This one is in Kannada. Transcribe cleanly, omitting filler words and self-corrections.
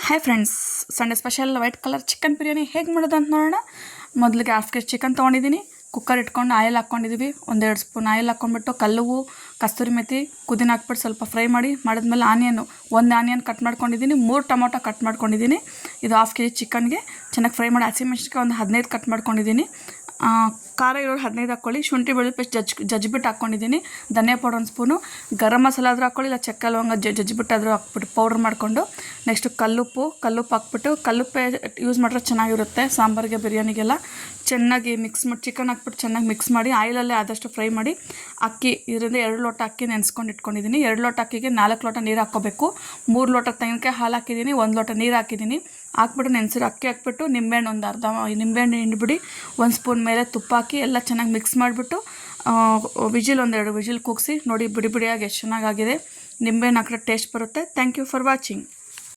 Hi friends, Sunday special white colour chicken biryani ಹೇಗೆ ಮಾಡೋದು ಅಂತ ನೋಡೋಣ. ಮೊದಲಿಗೆ ಹಾಫ್ ಕೆಜಿ ಚಿಕನ್ ತೊಗೊಂಡಿದ್ದೀನಿ. ಕುಕ್ಕರ್ ಇಟ್ಕೊಂಡು ಆಯಿಲ್ ಹಾಕ್ಕೊಂಡಿದ್ದೀವಿ. 1-2 ಸ್ಪೂನ್ ಆಯಿಲ್ ಹಾಕ್ಕೊಂಡ್ಬಿಟ್ಟು ಕಲ್ಲುವು, ಕಸ್ತೂರಿ ಮೆಥಿ, ಪುದೀನ ಹಾಕ್ಬಿಟ್ಟು ಸ್ವಲ್ಪ ಫ್ರೈ ಮಾಡಿದ್ಮೇಲೆ ಒಂದು ಆನಿಯನ್ ಕಟ್ ಮಾಡ್ಕೊಂಡಿದ್ದೀನಿ. 3 ಟೊಮೊಟೊ ಕಟ್ ಮಾಡ್ಕೊಂಡಿದ್ದೀನಿ. ಇದು ಹಾಫ್ ಕೆಜಿ ಚಿಕನ್ಗೆ ಚೆನ್ನಾಗಿ ಫ್ರೈ ಮಾಡಿ. ಹಸಿಮೆಣಸಿನ್ಕಾಯಿ ಒಂದು 15 ಕಟ್ ಮಾಡ್ಕೊಂಡಿದ್ದೀನಿ. ಖಾರ ಇರೋರು 15 ಹಾಕ್ಕೊಳ್ಳಿ. ಶುಂಠಿ ಬೆಳ್ಳುಳ್ಳಿ ಪೇಸ್ಟ್ ಜಜ್ಜಿಬಿಟ್ಟು ಹಾಕ್ಕೊಂಡಿದ್ದೀನಿ. ಧನಿಯಾ ಪೌಡರ್ 1 ಸ್ಪೂನು, ಗರಂ ಮಸಾಲ ಆದರೂ ಹಾಕ್ಕೊಳ್ಳಿ, ಇಲ್ಲ ಚಕ್ಕೆ ಲವಂಗ ಜಜ್ಜಿಬಿಟ್ಟು ಹಾಕ್ಬಿಟ್ಟು ಪೌಡ್ರ್ ಮಾಡಿಕೊಂಡು, ನೆಕ್ಸ್ಟು ಕಲ್ಲುಪ್ಪು ಹಾಕ್ಬಿಟ್ಟು, ಕಲ್ಲುಪ್ಪೆ ಯೂಸ್ ಮಾಡಿದ್ರೆ ಚೆನ್ನಾಗಿರುತ್ತೆ ಸಾಂಬಾರಿಗೆ, ಬಿರಿಯಾನಿಗೆಲ್ಲ. ಚೆನ್ನಾಗಿ ಮಿಕ್ಸ್ ಮಾಡಿ ಚಿಕನ್ ಹಾಕ್ಬಿಟ್ಟು ಚೆನ್ನಾಗಿ ಮಿಕ್ಸ್ ಮಾಡಿ ಆಯಿಲಲ್ಲೇ ಆದಷ್ಟು ಫ್ರೈ ಮಾಡಿ. ಅಕ್ಕಿ ಇದರಿಂದ 2 ಲೋಟ ಅಕ್ಕಿ ನೆನೆಸ್ಕೊಂಡು ಇಟ್ಕೊಂಡಿದ್ದೀನಿ. 2 ಲೋಟ ಅಕ್ಕಿಗೆ 4 ಲೋಟ ನೀರು ಹಾಕ್ಕೋಬೇಕು. 3 ಲೋಟ ತೆಂಗಿನಕಾಯಿ ಹಾಲು ಹಾಕಿದ್ದೀನಿ, 1 ಲೋಟ ನೀರು ಹಾಕಿದ್ದೀನಿ. ಹಾಕ್ಬಿಟ್ಟು ನೆನೆಸಿರೋ ಅಕ್ಕಿ ಹಾಕ್ಬಿಟ್ಟು ನಿಂಬೆಹಣ್ಣು ಒಂದು ಅರ್ಧ ನಿಂಬೆಹಣ್ಣು ಹಿಂಡ್ಬಿಡಿ, 1 ಸ್ಪೂನ್ ಮೇಲೆ ತುಪ್ಪ ಹಾಕಿ ಎಲ್ಲ ಚೆನ್ನಾಗಿ ಮಿಕ್ಸ್ ಮಾಡಿಬಿಟ್ಟು ವಿಜಿಲ್ 1-2 ವಿಜಿಲ್ ಕೂಗಿಸಿ ನೋಡಿ. ಬಿಡಿಯಾಗಿ ಎಷ್ಟು ಚೆನ್ನಾಗಾಗಿದೆ. ನಿಂಬೆಹಣ್ಣು ಹಾಕಿದ್ರೆ ಟೇಸ್ಟ್ ಬರುತ್ತೆ. Thank you for watching.